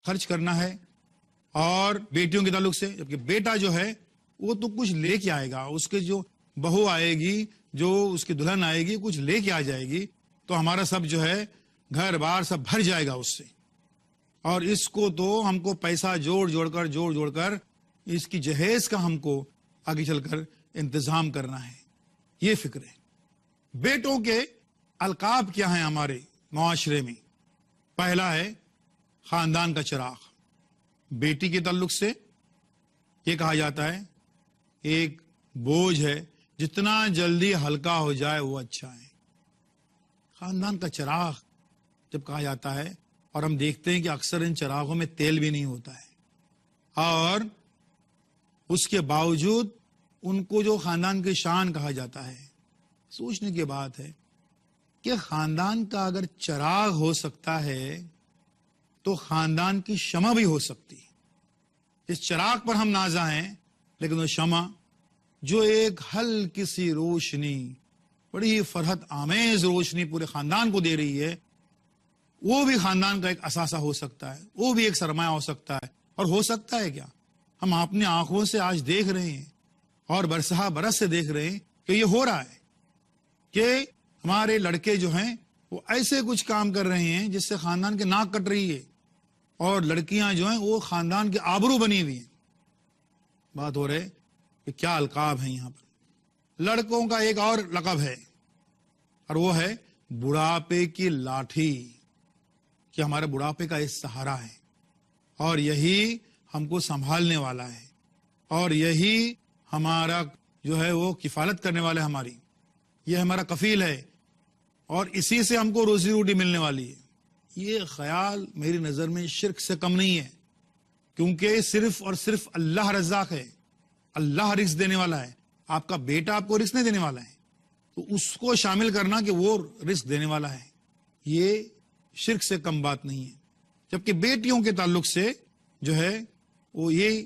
خرچ کرنا ہے اور بیٹیوں کے تعلق سے، جبکہ بیٹا جو ہے وہ تو کچھ لے کے آئے گا، اس کے جو بہو آئے گی، جو اس کی دلہن آئے گی کچھ لے کے آ جائے گی، تو ہمارا سب جو ہے گھر بار سب بھر جائے گا اس سے، اور اس کو تو ہم کو پیسہ جوڑ جوڑ کر اس کی جہیز کا ہم کو آگے چل کر انتظام کرنا ہے. یہ فکر ہے. بیٹوں کے القاب کیا ہیں ہمارے معاشرے میں؟ پہلا ہے خاندان کا چراغ. بیٹی کے تعلق سے یہ کہا جاتا ہے ایک بوجھ ہے، جتنا جلدی ہلکا ہو جائے وہ اچھا ہے. خاندان کا چراغ جب کہا جاتا ہے، اور ہم دیکھتے ہیں کہ اکثر ان چراغوں میں تیل بھی نہیں ہوتا ہے، اور اس کے باوجود ان کو جو خاندان کی شان کہا جاتا ہے. سوچنے کی بات ہے کہ خاندان کا اگر چراغ ہو سکتا ہے تو خاندان کی شمع بھی ہو سکتی ہے. اس چراغ پر ہم نازا ہیں، لیکن وہ شمع جو ایک ہلکی سی روشنی، بڑی فرحت آمیز روشنی پورے خاندان کو دے رہی ہے، وہ بھی خاندان کا ایک اثاثہ ہو سکتا ہے، وہ بھی ایک سرمایہ ہو سکتا ہے. اور ہو سکتا ہے کیا، ہم اپنی آنکھوں سے آج دیکھ رہے ہیں اور برسہ برس سے دیکھ رہے ہیں کہ یہ ہو رہا ہے کہ ہمارے لڑکے جو ہیں وہ ایسے کچھ کام کر رہے ہیں جس سے خاندان کی ناک کٹ رہی ہے، اور لڑکیاں جو ہیں وہ خاندان کے آبرو بنی ہوئی ہیں. بات ہو رہے کہ کیا القاب ہیں یہاں پر. لڑکوں کا ایک اور لقب ہے، اور وہ ہے بڑھاپے کی لاٹھی، کہ ہمارے بڑھاپے کا ایک سہارا ہے، اور یہی ہم کو سنبھالنے والا ہے، اور یہی ہمارا جو ہے وہ کفالت کرنے والا ہے ہماری. یہ ہمارا کفیل ہے، اور اسی سے ہم کو روزی روٹی ملنے والی ہے. یہ خیال میری نظر میں شرک سے کم نہیں ہے، کیونکہ صرف اور صرف اللہ رزاق ہے، اللہ رزق دینے والا ہے. آپ کا بیٹا آپ کو رزق نہیں دینے والا ہے، تو اس کو شامل کرنا کہ وہ رزق دینے والا ہے، یہ شرک سے کم بات نہیں ہے. جبکہ بیٹیوں کے تعلق سے جو ہے وہ یہ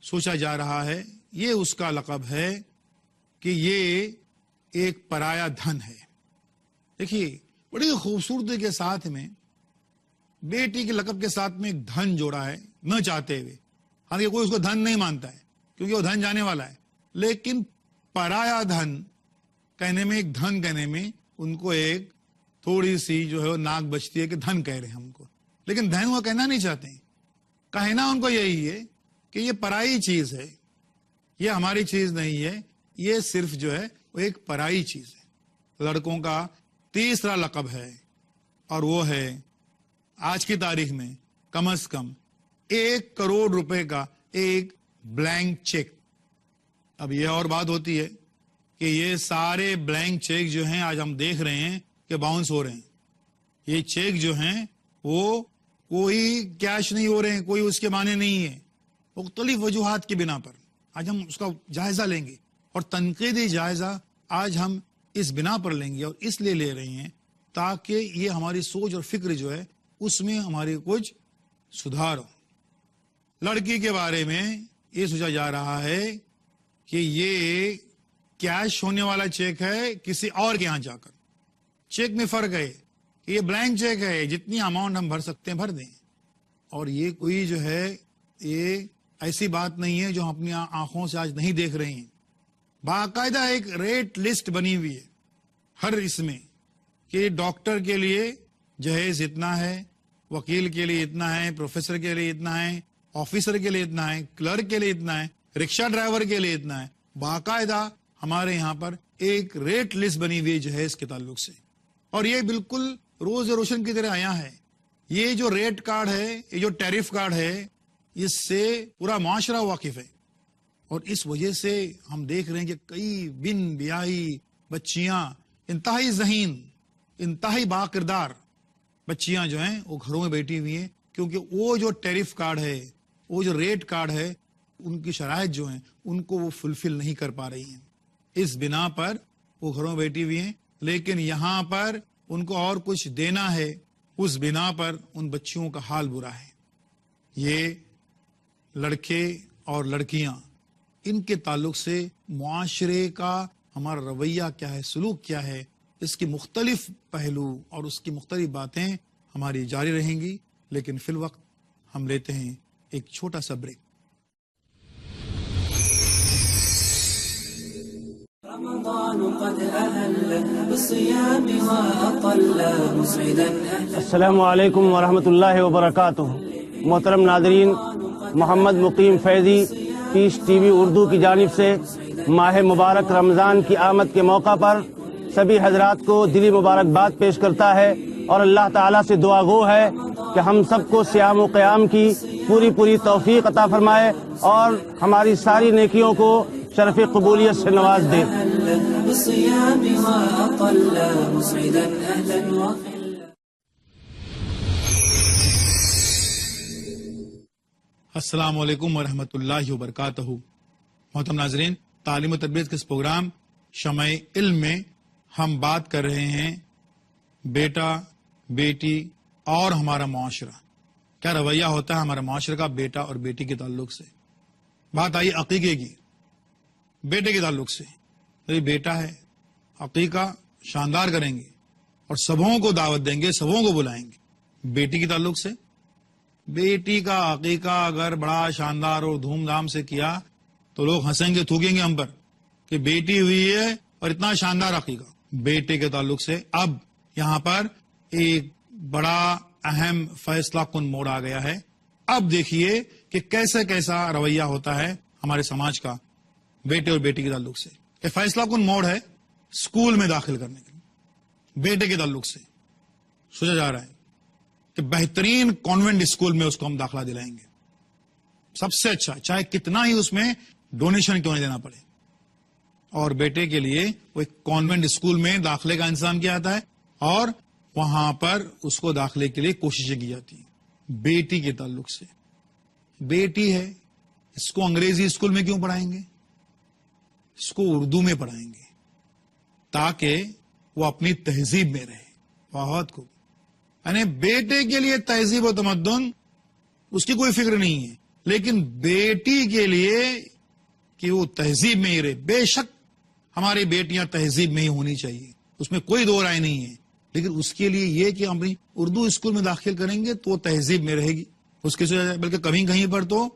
سوچا جا رہا ہے، یہ اس کا لقب ہے کہ یہ ایک پرایا دھن ہے. دیکھیے بڑی خوبصورتی کے ساتھ میں بیٹی کے لقب کے ساتھ میں ایک دھن جوڑا ہے، نہ چاہتے ہوئے. حالانکہ کوئی اس کو دھن نہیں مانتا ہے کیونکہ وہ دھن جانے والا ہے، لیکن پرایا دھن کہنے میں، ایک دھن کہنے میں ان کو ایک تھوڑی سی جو ہے وہ ناک بچتی ہے کہ دھن کہہ رہے ہیں ہم کو، لیکن دھن وہ کہنا نہیں چاہتے ہیں. کہنا ان کو یہی ہے کہ یہ پرائی چیز ہے، یہ ہماری چیز نہیں ہے، یہ صرف جو ہے وہ ایک پرائی چیز ہے. لڑکوں کا تیسرا لقب ہے، اور وہ ہے آج کی تاریخ میں کم از کم 1 کروڑ روپے کا ایک بلینک چیک. اب یہ اور بات ہوتی ہے کہ یہ سارے بلینک چیک جو ہیں آج ہم دیکھ رہے ہیں کہ باؤنس ہو رہے ہیں. یہ چیک جو ہیں وہ کوئی کیش نہیں ہو رہے ہیں، کوئی اس کے معنی نہیں ہے، مختلف وجوہات کی بنا پر. آج ہم اس کا جائزہ لیں گے، اور تنقیدی جائزہ آج ہم اس بنا پر لیں گے، اور اس لیے لے رہے ہیں تاکہ یہ ہماری سوچ اور فکر جو ہے اس میں ہماری کچھ سدھار ہو. لڑکی کے بارے میں یہ سوچا جا رہا ہے کہ یہ کیش ہونے والا چیک ہے کسی اور کے ہاں جا کر. چیک میں فرق ہے کہ یہ بلینک چیک ہے، جتنی اماؤنٹ ہم بھر سکتے ہیں بھر دیں، اور یہ کوئی جو ہے یہ ایسی بات نہیں ہے جو ہم اپنی آنکھوں سے آج نہیں دیکھ رہے ہیں. باقاعدہ ایک ریٹ لسٹ بنی ہوئی ہے ہر اس میں کہ ڈاکٹر کے لیے جہیز اتنا ہے، وکیل کے لیے اتنا ہے، پروفیسر کے لیے اتنا ہے، آفیسر کے لیے اتنا ہے، کلرک کے لیے اتنا ہے، رکشہ ڈرائیور کے لیے اتنا ہے. باقاعدہ ہمارے یہاں پر ایک ریٹ لسٹ بنی ہوئی ہے جہیز کے تعلق سے، اور یہ بالکل روز روشن کی طرح آیا ہے. یہ جو ریٹ کارڈ ہے، یہ جو ٹیرف کارڈ ہے، اس سے پورا معاشرہ واقف ہے. اور اس وجہ سے ہم دیکھ رہے ہیں کہ کئی بن بیاہی بچیاں، انتہائی ذہین، انتہائی با کردار بچیاں جو ہیں وہ گھروں میں بیٹھی ہوئی ہیں، کیونکہ وہ جو ٹیرف کارڈ ہے، وہ جو ریٹ کارڈ ہے، ان کی شرائط جو ہیں ان کو وہ فلفل نہیں کر پا رہی ہیں. اس بنا پر وہ گھروں میں بیٹھی ہوئی ہیں، لیکن یہاں پر ان کو اور کچھ دینا ہے، اس بنا پر ان بچیوں کا حال برا ہے. یہ لڑکے اور لڑکیاں، ان کے تعلق سے معاشرے کا ہمارا رویہ کیا ہے، سلوک کیا ہے، اس کی مختلف پہلو اور اس کی مختلف باتیں ہماری جاری رہیں گی. لیکن فی الوقت ہم لیتے ہیں ایک چھوٹا سا بریک. السلام علیکم ورحمۃ اللہ وبرکاتہ. محترم ناظرین، محمد مقیم فیضی پیس ٹی وی اردو کی جانب سے ماہ مبارک رمضان کی آمد کے موقع پر سبھی حضرات کو دلی مبارکباد پیش کرتا ہے اور اللہ تعالیٰ سے دعا گو ہے کہ ہم سب کو صیام و قیام کی پوری توفیق عطا فرمائے اور ہماری ساری نیکیوں کو شرف قبولیت سے نواز دے. السلام علیکم ورحمۃ اللہ وبرکاتہ. محترم ناظرین، تعلیم و تربیت کے اس پروگرام شمع علم میں ہم بات کر رہے ہیں بیٹا، بیٹی اور ہمارا معاشرہ. کیا رویہ ہوتا ہے ہمارا معاشرے کا بیٹا اور بیٹی کے تعلق سے. بات آئی عقیقے کی. بیٹے کے تعلق سے یہ بیٹا ہے، عقیقہ شاندار کریں گے اور سبوں کو دعوت دیں گے، سبوں کو بلائیں گے. بیٹی کے تعلق سے بیٹی کا عقیقہ اگر بڑا شاندار اور دھوم دھام سے کیا تو لوگ ہنسیں گے، تھوکیں گے ہم پر کہ بیٹی ہوئی ہے اور اتنا شاندار عقیقہ. بیٹے کے تعلق سے اب یہاں پر ایک بڑا اہم فیصلہ کن موڑ آ گیا ہے. اب دیکھیے کہ کیسا رویہ ہوتا ہے ہمارے سماج کا بیٹے اور بیٹی کے تعلق سے. یہ فیصلہ کن موڑ ہے اسکول میں داخل کرنے کے لیے. بیٹے کے تعلق سے سوچا جا رہا ہے کہ بہترین کانوینٹ اسکول میں اس کو ہم داخلہ دلائیں گے، سب سے اچھا، چاہے کتنا ہی اس میں ڈونیشن کیوں نہیں دینا پڑے. اور بیٹے کے لیے وہ ایک کانوینٹ اسکول میں داخلے کا انتظام کیا جاتا ہے اور وہاں پر اس کو داخلے کے لیے کوششیں کی جاتی ہیں. بیٹی کے تعلق سے بیٹی ہے، اس کو انگریزی اسکول میں کیوں پڑھائیں گے؟ اس کو اردو میں پڑھائیں گے تاکہ وہ اپنی تہذیب میں رہے. بہت خوب. یعنی بیٹے کے لیے تہذیب و تمدن اس کی کوئی فکر نہیں ہے، لیکن بیٹی کے لیے کہ وہ تہذیب میں ہی رہے. بے شک ہماری بیٹیاں تہذیب میں ہی ہونی چاہیے، اس میں کوئی دو رائے نہیں ہے، لیکن اس کے لیے یہ کہ ہم اپنی اردو اسکول میں داخل کریں گے تو وہ تہذیب میں رہے گی. اس کے بلکہ کہیں پر تو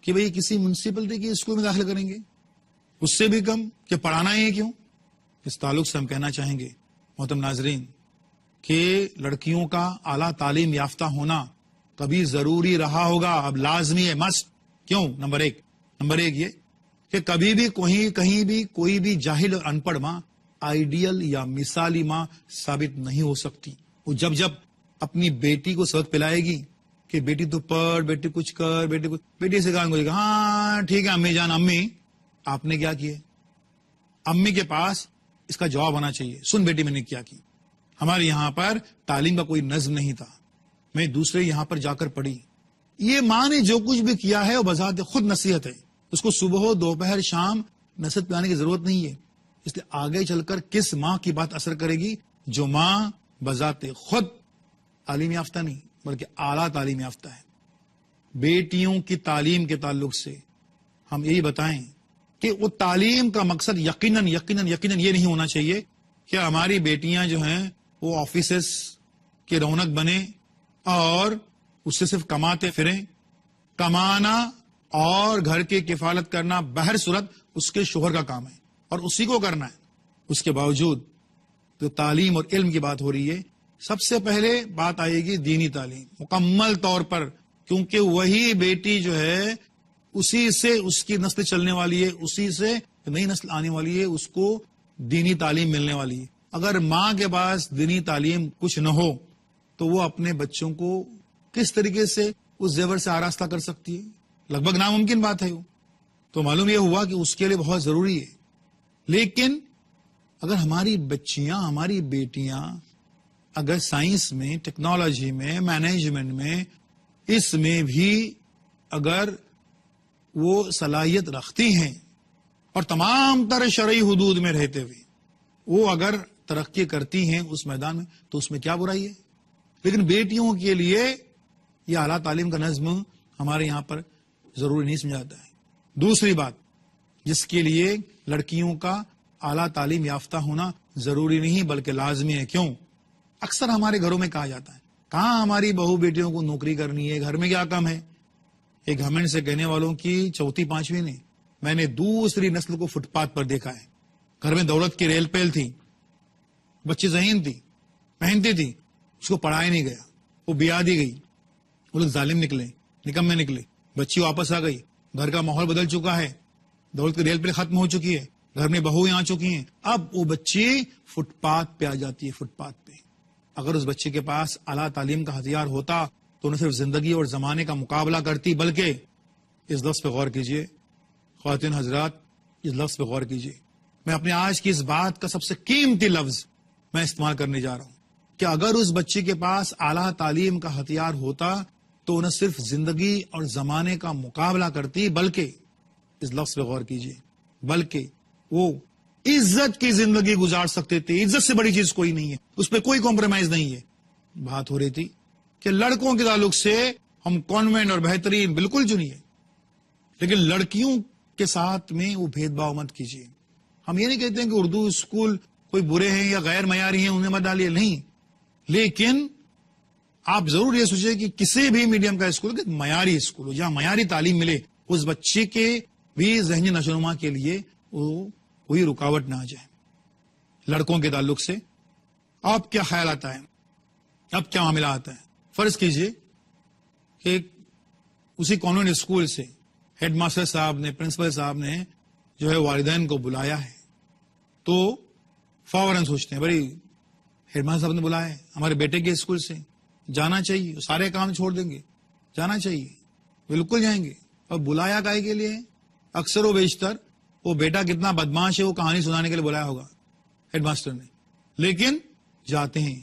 کہ بھئی کسی میونسپلٹی کے اسکول میں داخل کریں گے، اس سے بھی کم کہ پڑھانا ہی ہے کیوں. اس تعلق سے ہم کہنا چاہیں گے محترم ناظرین کہ لڑکیوں کا اعلیٰ تعلیم یافتہ ہونا کبھی ضروری رہا ہوگا، اب لازمی ہے، مسٹ. کیوں؟ نمبر ایک یہ کہ کبھی بھی کہیں بھی کوئی بھی جاہل اور ان پڑھ ماں آئیڈیل یا مثالی ماں ثابت نہیں ہو سکتی. وہ جب اپنی بیٹی کو سبق پلائے گی کہ بیٹی تو پڑھ، بیٹی کچھ کر، بیٹی سے کہا ہاں ٹھیک ہے امی جان، امی آپ نے کیا کیا؟ امی کے پاس اس کا جواب ہونا چاہیے، سن بیٹی میں نے کیا کی. ہمارے یہاں پر تعلیم کا کوئی نظم نہیں تھا، میں دوسرے یہاں پر جا کر پڑھی. یہ ماں نے جو کچھ بھی کیا ہے وہ بذات خود نصیحت ہے، اس کو صبح دوپہر شام نصیحت پلانے کی ضرورت نہیں ہے. اس لیے آگے چل کر کس ماں کی بات اثر کرے گی؟ جو ماں بذات خود تعلیم یافتہ نہیں بلکہ اعلیٰ تعلیم یافتہ ہے. بیٹیوں کی تعلیم کے تعلق سے ہم یہی بتائیں کہ وہ تعلیم کا مقصد یقیناً یہ نہیں ہونا چاہیے کہ ہماری بیٹیاں جو ہیں وہ آفیسز کی رونق بنے اور اس سے صرف کماتے پھریں. کمانا اور گھر کی کفالت کرنا بہر صورت اس کے شوہر کا کام ہے اور اسی کو کرنا ہے. اس کے باوجود جو تعلیم اور علم کی بات ہو رہی ہے، سب سے پہلے بات آئے گی دینی تعلیم مکمل طور پر، کیونکہ وہی بیٹی جو ہے اسی سے اس کی نسل چلنے والی ہے، اسی سے نئی نسل آنے والی ہے، اس کو دینی تعلیم ملنے والی ہے. اگر ماں کے پاس دینی تعلیم کچھ نہ ہو تو وہ اپنے بچوں کو کس طریقے سے اس زیور سے آراستہ کر سکتی ہے؟ لگ بھگ ناممکن بات ہے. وہ تو معلوم یہ ہوا کہ اس کے لیے بہت ضروری ہے. لیکن اگر ہماری بچیاں، ہماری بیٹیاں اگر سائنس میں، ٹیکنالوجی میں، مینجمنٹ میں، اس میں بھی اگر وہ صلاحیت رکھتی ہیں اور تمام تر شرعی حدود میں رہتے ہوئے وہ اگر ترقی کرتی ہیں اس میدان میں، تو اس میں کیا برائی ہے؟ لیکن بیٹیوں کے لیے یہ اعلیٰ تعلیم کا نظم ہمارے یہاں پر ضروری نہیں سمجھا جاتا ہے. دوسری بات جس کے لیے لڑکیوں کا اعلیٰ تعلیم یافتہ ہونا ضروری نہیں بلکہ لازمی ہے. کیوں؟ اکثر ہمارے گھروں میں کہا جاتا ہے کہاں ہماری بہو بیٹیوں کو نوکری کرنی ہے, گھر میں کیا کم ہے. ایک گھمنڈ سے کہنے والوں کی چوتھی پانچویں نے, میں نے دوسری نسل کو فٹ پاتھ پر دیکھا ہے. گھر میں دولت کی ریل پیل تھی, بچی ذہین تھی, پہنتی تھی, اس کو پڑھایا نہیں گیا, وہ بیاہ دی گئی, وہ لوگ ظالم نکلے, نکمے نکلے, بچی واپس آ گئی, گھر کا ماحول بدل چکا ہے, دولت کی ریل پیل ختم ہو چکی ہے, گھر میں بہویں آ چکی ہیں, اب وہ بچی فٹ پاتھ پہ آ جاتی ہے, فٹ پاتھ پہ. اگر اس بچے کے پاس اعلیٰ تعلیم کا ہتھیار ہوتا تو نہ صرف زندگی اور زمانے کا مقابلہ کرتی, بلکہ اس لفظ پہ غور کیجئے خواتین حضرات, اس لفظ پہ غور کیجئے. میں اپنے آج کی اس بات کا سب سے قیمتی لفظ میں استعمال کرنے جا رہا ہوں کہ اگر اس بچے کے پاس اعلیٰ تعلیم کا ہتھیار ہوتا تو نہ صرف زندگی اور زمانے کا مقابلہ کرتی, بلکہ اس لفظ پہ غور کیجئے, بلکہ وہ عزت کی زندگی گزار سکتے تھے. عزت سے بڑی چیز کوئی نہیں ہے, اس پہ کوئی کمپرومائز نہیں ہے. بات ہو رہی تھی کہ لڑکوں کے تعلق سے ہم کانوینٹ اور بہترین بالکل چنیے, لیکن لڑکیوں کے ساتھ میں وہ بھید بھاؤ مت کیجیے. ہم یہ نہیں کہتے ہیں کہ اردو اسکول کوئی برے ہیں یا غیر معیاری ہیں, انہیں مت ڈالیے, نہیں, لیکن آپ ضرور یہ سوچیں کہ کسی بھی میڈیم کا اسکول کہ معیاری اسکول ہو, جہاں معیاری تعلیم ملے, اس بچے کے بھی ذہنی نشوونما کے لیے وہ کوئی رکاوٹ نہ آ جائے. لڑکوں کے تعلق سے آپ کیا خیال آتا ہے, اب کیا معاملہ آتا ہے؟ فرض کیجئے کہ اسی کانوینٹ اسکول سے ہیڈ ماسٹر صاحب نے, پرنسپل صاحب نے جو ہے والدین کو بلایا ہے, تو فوراً سوچتے ہیں بھائی ہیڈ ماسٹر صاحب نے بلایا ہے, ہمارے بیٹے کے اسکول سے جانا چاہیے, سارے کام چھوڑ دیں گے, جانا چاہیے, بالکل جائیں گے. اور بلایا کائے کے لیے؟ اکثر و بیشتر وہ بیٹا کتنا بدماش ہے وہ کہانی سنانے کے لیے بلایا ہوگا ہیڈ ماسٹر نے, لیکن جاتے ہیں.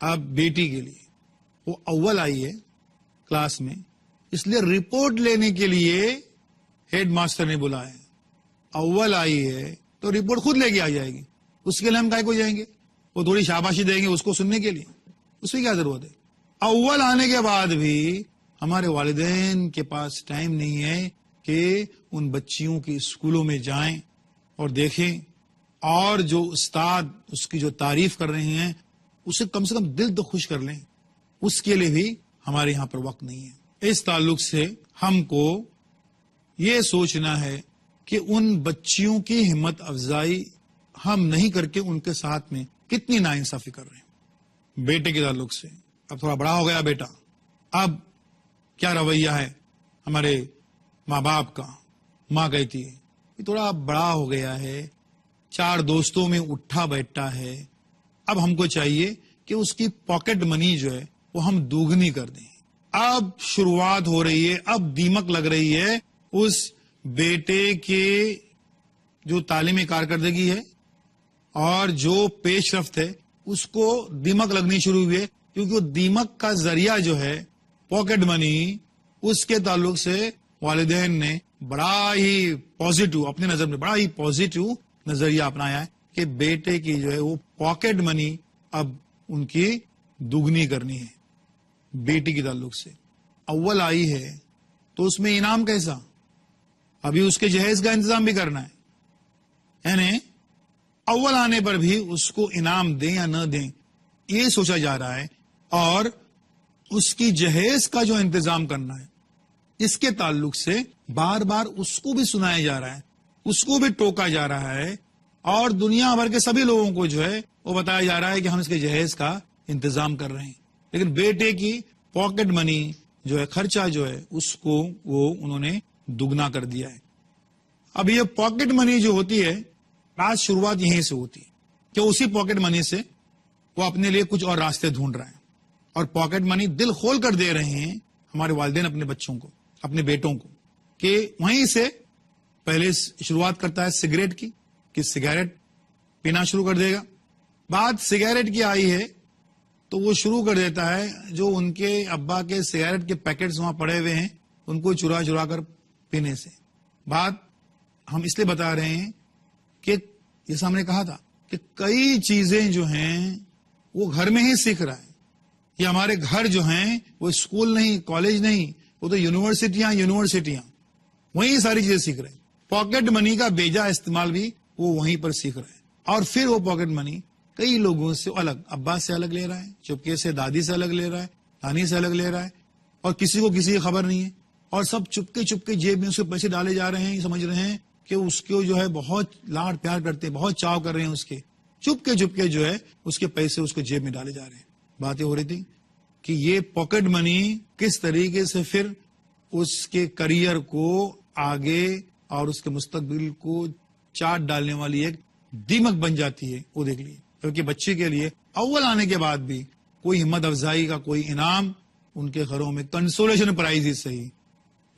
اب بیٹی کے لیے وہ اول آئی ہے کلاس میں, اس لیے رپورٹ لینے کے لیے ہیڈ ماسٹر نے بلایا. اول آئی ہے تو رپورٹ خود لے کے آ جائے گی, اس کے لیے ہم کائے کو جائیں گے؟ وہ تھوڑی شاباشی دیں گے اس کو سننے کے لیے, اس کی کیا ضرورت ہے؟ اول آنے کے بعد بھی ہمارے والدین کے پاس ٹائم نہیں ہے کہ ان بچیوں کی اسکولوں میں جائیں اور دیکھیں, اور جو استاد اس کی جو تعریف کر رہے ہیں اسے کم سے کم دل تو خوش کر لیں, اس کے لیے بھی ہمارے یہاں پر وقت نہیں ہے. اس تعلق سے ہم کو یہ سوچنا ہے کہ ان بچیوں کی ہمت افزائی ہم نہیں کر کے ان کے ساتھ میں کتنی ناانصافی کر رہے ہیں. بیٹے کے تعلق سے اب تھوڑا بڑا ہو گیا بیٹا, اب کیا رویہ ہے ہمارے ماں باپ کا؟ ماں کہتی ہے کہ تھوڑا بڑا ہو گیا ہے, 4 دوستوں میں اٹھا بیٹھا ہے, اب ہم کو چاہیے کہ اس کی پاکٹ منی جو ہے وہ ہم دوگنی کر دیں. اب شروعات ہو رہی ہے, اب دیمک لگ رہی ہے اس بیٹے کے جو تعلیمی کارکردگی ہے اور جو پیش رفت ہے اس کو دیمک لگنی شروع ہوئی ہے, کیونکہ وہ دیمک کا ذریعہ جو ہے پاکٹ منی, اس کے تعلق سے والدین نے بڑا ہی پازیٹو, اپنی نظر میں بڑا ہی پازیٹو نظریہ اپنایا ہے کہ بیٹے کی جو ہے وہ پاکٹ منی اب ان کی دوگنی کرنی ہے. بیٹی کے تعلق سے اول آئی ہے تو اس میں انعام کیسا؟ ابھی اس کے جہیز کا انتظام بھی کرنا ہے, یعنی اول آنے پر بھی اس کو انعام دیں یا نہ دیں یہ سوچا جا رہا ہے, اور اس کی جہیز کا جو انتظام کرنا ہے اس کے تعلق سے بار بار اس کو بھی سنایا جا رہا ہے, اس کو بھی ٹوکا جا رہا ہے, اور دنیا بھر کے سبھی لوگوں کو جو ہے وہ بتایا جا رہا ہے کہ ہم اس کے جہیز کا انتظام کر رہے ہیں. لیکن بیٹے کی پاکٹ منی جو ہے, خرچہ جو ہے, اس کو وہ انہوں نے دگنا کر دیا ہے. اب یہ پاکٹ منی جو ہوتی ہے, آج شروعات یہیں سے ہوتی ہے کہ اسی پاکٹ منی سے وہ اپنے لیے کچھ اور راستے ڈھونڈ رہے ہیں, اور پاکٹ منی دل کھول کر دے رہے ہیں ہمارے والدین اپنے بچوں کو, اپنے بیٹوں کو, کہ وہیں سے پہلے شروعات کرتا ہے سگریٹ کی, کہ سگریٹ پینا شروع کر دے گا. بات سگریٹ کی آئی ہے تو وہ شروع کر دیتا ہے جو ان کے ابا کے سگریٹ کے پیکٹس وہاں پڑے ہوئے ہیں ان کو چرا چرا کر پینے سے. بات ہم اس لیے بتا رہے ہیں کہ جیسا ہم نے کہا تھا کہ کئی چیزیں جو ہیں وہ گھر میں ہی سیکھ رہا ہے. یہ ہمارے گھر جو ہیں وہ اسکول نہیں, کالج نہیں, وہ تو یونیورسٹیاں وہیں ساری چیزیں سیکھ رہے ہیں. پاکٹ منی کا بیجا استعمال بھی وہ وہیں پر سیکھ رہے ہیں, اور پھر وہ پاکٹ منی کئی لوگوں سے الگ، ابا سے الگ لے رہا ہے، چپکے سے دادی سے الگ لے رہا ہے، نانی سے الگ لے رہا ہے، اور کسی کو کسی کی خبر نہیں ہے، اور سب چپکے چپکے جیب میں اس کے پیسے ڈالے جا رہے ہیں، سمجھ رہے ہیں کہ اس کو جو ہے بہت لاڈ پیار کرتے ہیں، بہت چاو کر رہے ہیں، اس کے چپکے چپکے جو ہے اس کے پیسے اس کو جیب میں ڈالے جا رہے ہیں۔ باتیں ہو رہی تھی کہ یہ پاکٹ منی کس طریقے سے پھر اس کے کریئر کو آگے اور اس کے مستقبل کو چاٹ ڈالنے والی ایک دیمک بن جاتی ہے، وہ دیکھ لیے۔ کیونکہ بچے کے لیے اول آنے کے بعد بھی کوئی ہمت افزائی کا کوئی انعام ان کے گھروں میں، کنسولیشن پرائز ہی صحیح،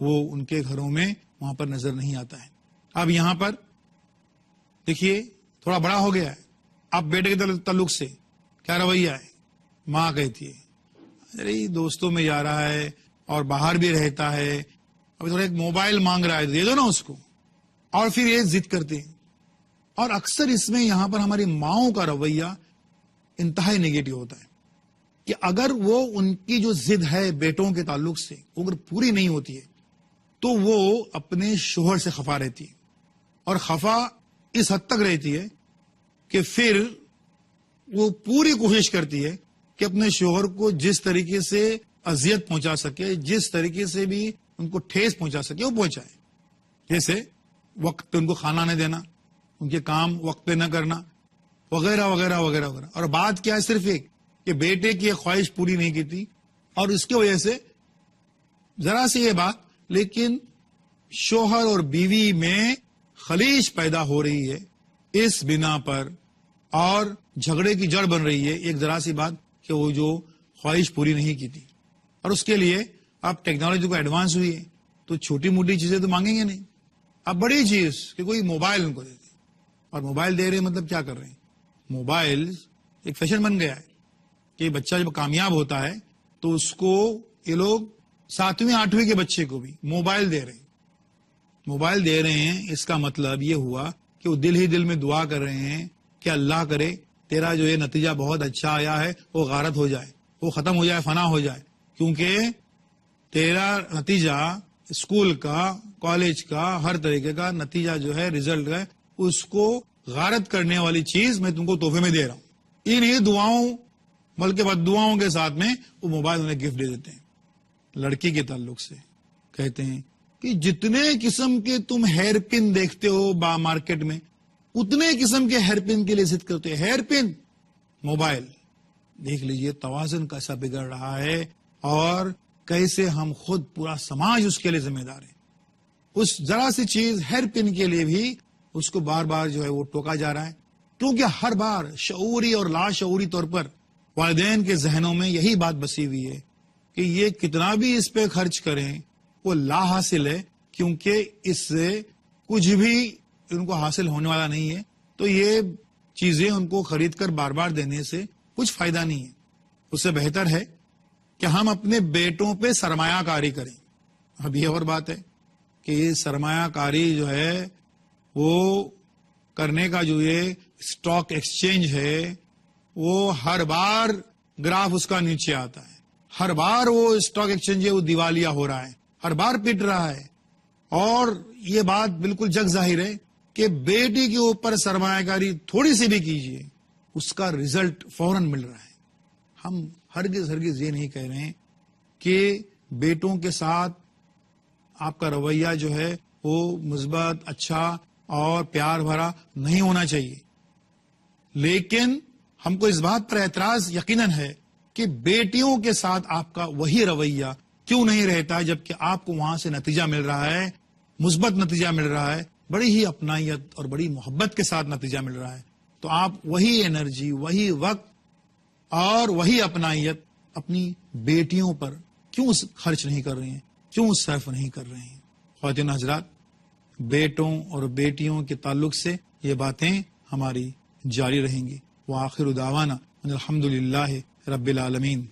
وہ ان کے گھروں میں وہاں پر نظر نہیں آتا ہے۔ اب یہاں پر دیکھیے تھوڑا بڑا ہو گیا ہے، اب بیٹے کے تعلق سے کیا رویہ ہے؟ ماں کہتی ہے ارے دوستوں میں جا رہا ہے اور باہر بھی رہتا ہے، ابھی تھوڑا ایک موبائل مانگ رہا ہے، دے دو نا اس کو، اور پھر یہ ضد کرتے ہیں۔ اور اکثر اس میں یہاں پر ہماری ماؤں کا رویہ انتہائی نیگیٹو ہوتا ہے کہ اگر وہ ان کی جو ضد ہے بیٹوں کے تعلق سے اگر پوری نہیں ہوتی ہے تو وہ اپنے شوہر سے خفا رہتی ہے، اور خفا اس حد تک رہتی ہے کہ پھر وہ پوری کوشش کرتی ہے کہ اپنے شوہر کو جس طریقے سے اذیت پہنچا سکے، جس طریقے سے بھی ان کو ٹھیس پہنچا سکے وہ پہنچائے، جیسے وقت پہ ان کو کھانا نہ دینا، ان کے کام وقت پہ نہ کرنا، وغیرہ وغیرہ وغیرہ وغیرہ۔ اور بات کیا ہے؟ صرف ایک کہ بیٹے کی خواہش پوری نہیں کی تھی، اور اس کی وجہ سے ذرا سی یہ بات، لیکن شوہر اور بیوی میں خلیج پیدا ہو رہی ہے اس بنا پر، اور جھگڑے کی جڑ بن رہی ہے ایک ذرا سی بات کہ وہ جو خواہش پوری نہیں کی تھی۔ اور اس کے لیے اب ٹیکنالوجی کو ایڈوانس ہوئی ہے تو چھوٹی موٹی چیزیں تو مانگیں گے نہیں، اب بڑی چیز کہ کوئی موبائل ان کو دیتے، اور موبائل دے رہے مطلب کیا کر رہے ہیں؟ موبائل ایک فیشن بن گیا ہے کہ بچہ جب کامیاب ہوتا ہے تو اس کو یہ لوگ 7ویں 8ویں کے بچے کو بھی موبائل دے رہے ہیں۔ موبائل دے رہے ہیں اس کا مطلب یہ ہوا کہ وہ دل ہی دل میں دعا کر رہے ہیں کہ اللہ کرے تیرا جو یہ نتیجہ بہت اچھا آیا ہے وہ غارت ہو جائے، وہ ختم ہو جائے، فنا ہو جائے، کیونکہ تیرا نتیجہ اسکول کا، کالج کا، ہر طریقے کا نتیجہ جو ہے، رزلٹ ہے، اس کو غارت کرنے والی چیز میں تم کو تحفے میں دے رہا ہوں۔ انہیں دعاؤں بلکہ بد دعاؤں کے ساتھ میں وہ موبائل انہیں گفٹ دے دیتے ہیں۔ لڑکی کے تعلق سے کہتے ہیں کہ جتنے قسم کے تم ہیئر پن دیکھتے ہو مارکیٹ میں، اتنے قسم کے ہیئر پن کے لیے ضد کرتے ہیں۔ ہیئر پن، موبائل، دیکھ لیجئے توازن کیسا بگڑ رہا ہے، اور کیسے ہم خود پورا سماج اس کے لیے ذمہ دار ہے۔ اس ذرا سی چیز ہیئر پن کے لیے بھی اس کو بار بار جو ہے وہ ٹوکا جا رہا ہے، کیونکہ ہر بار شعوری اور لاشعوری طور پر والدین کے ذہنوں میں یہی بات بسی ہوئی ہے کہ یہ کتنا بھی اس پہ خرچ کریں وہ لا حاصل ہے، کیونکہ اس سے کچھ بھی ان کو حاصل ہونے والا نہیں ہے، تو یہ چیزیں ان کو خرید کر بار بار دینے سے کچھ فائدہ نہیں ہے۔ اس سے بہتر ہے کہ ہم اپنے بیٹوں پہ سرمایہ کاری کریں۔ اب یہ اور بات ہے کہ یہ سرمایہ کاری جو ہے وہ کرنے کا جو یہ اسٹاک ایکسچینج ہے وہ ہر بار گراف اس کا نیچے آتا ہے، ہر بار وہ اسٹاک ایکسچینج ہے وہ دیوالیہ ہو رہا ہے، ہر بار پٹ رہا ہے۔ اور یہ بات بالکل جگ ظاہر ہے کہ بیٹی کے اوپر سرمایہ کاری تھوڑی سی بھی کیجیے، اس کا رزلٹ فوراً مل رہا ہے۔ ہم ہرگز یہ نہیں کہہ رہے ہیں کہ بیٹوں کے ساتھ آپ کا رویہ جو ہے وہ مثبت، اچھا اور پیار بھرا نہیں ہونا چاہیے، لیکن ہم کو اس بات پر اعتراض یقیناً ہے کہ بیٹیوں کے ساتھ آپ کا وہی رویہ کیوں نہیں رہتا جبکہ آپ کو وہاں سے نتیجہ مل رہا ہے، مثبت نتیجہ مل رہا ہے، بڑی ہی اپنائیت اور بڑی محبت کے ساتھ نتیجہ مل رہا ہے۔ تو آپ وہی انرجی، وہی وقت اور وہی اپنائیت اپنی بیٹیوں پر کیوں خرچ نہیں کر رہے ہیں، کیوں صرف نہیں کر رہے ہیں؟ خواتین حضرات، بیٹوں اور بیٹیوں کے تعلق سے یہ باتیں ہماری جاری رہیں گی۔ وآخر دعوانا ان الحمد للہ رب العالمین۔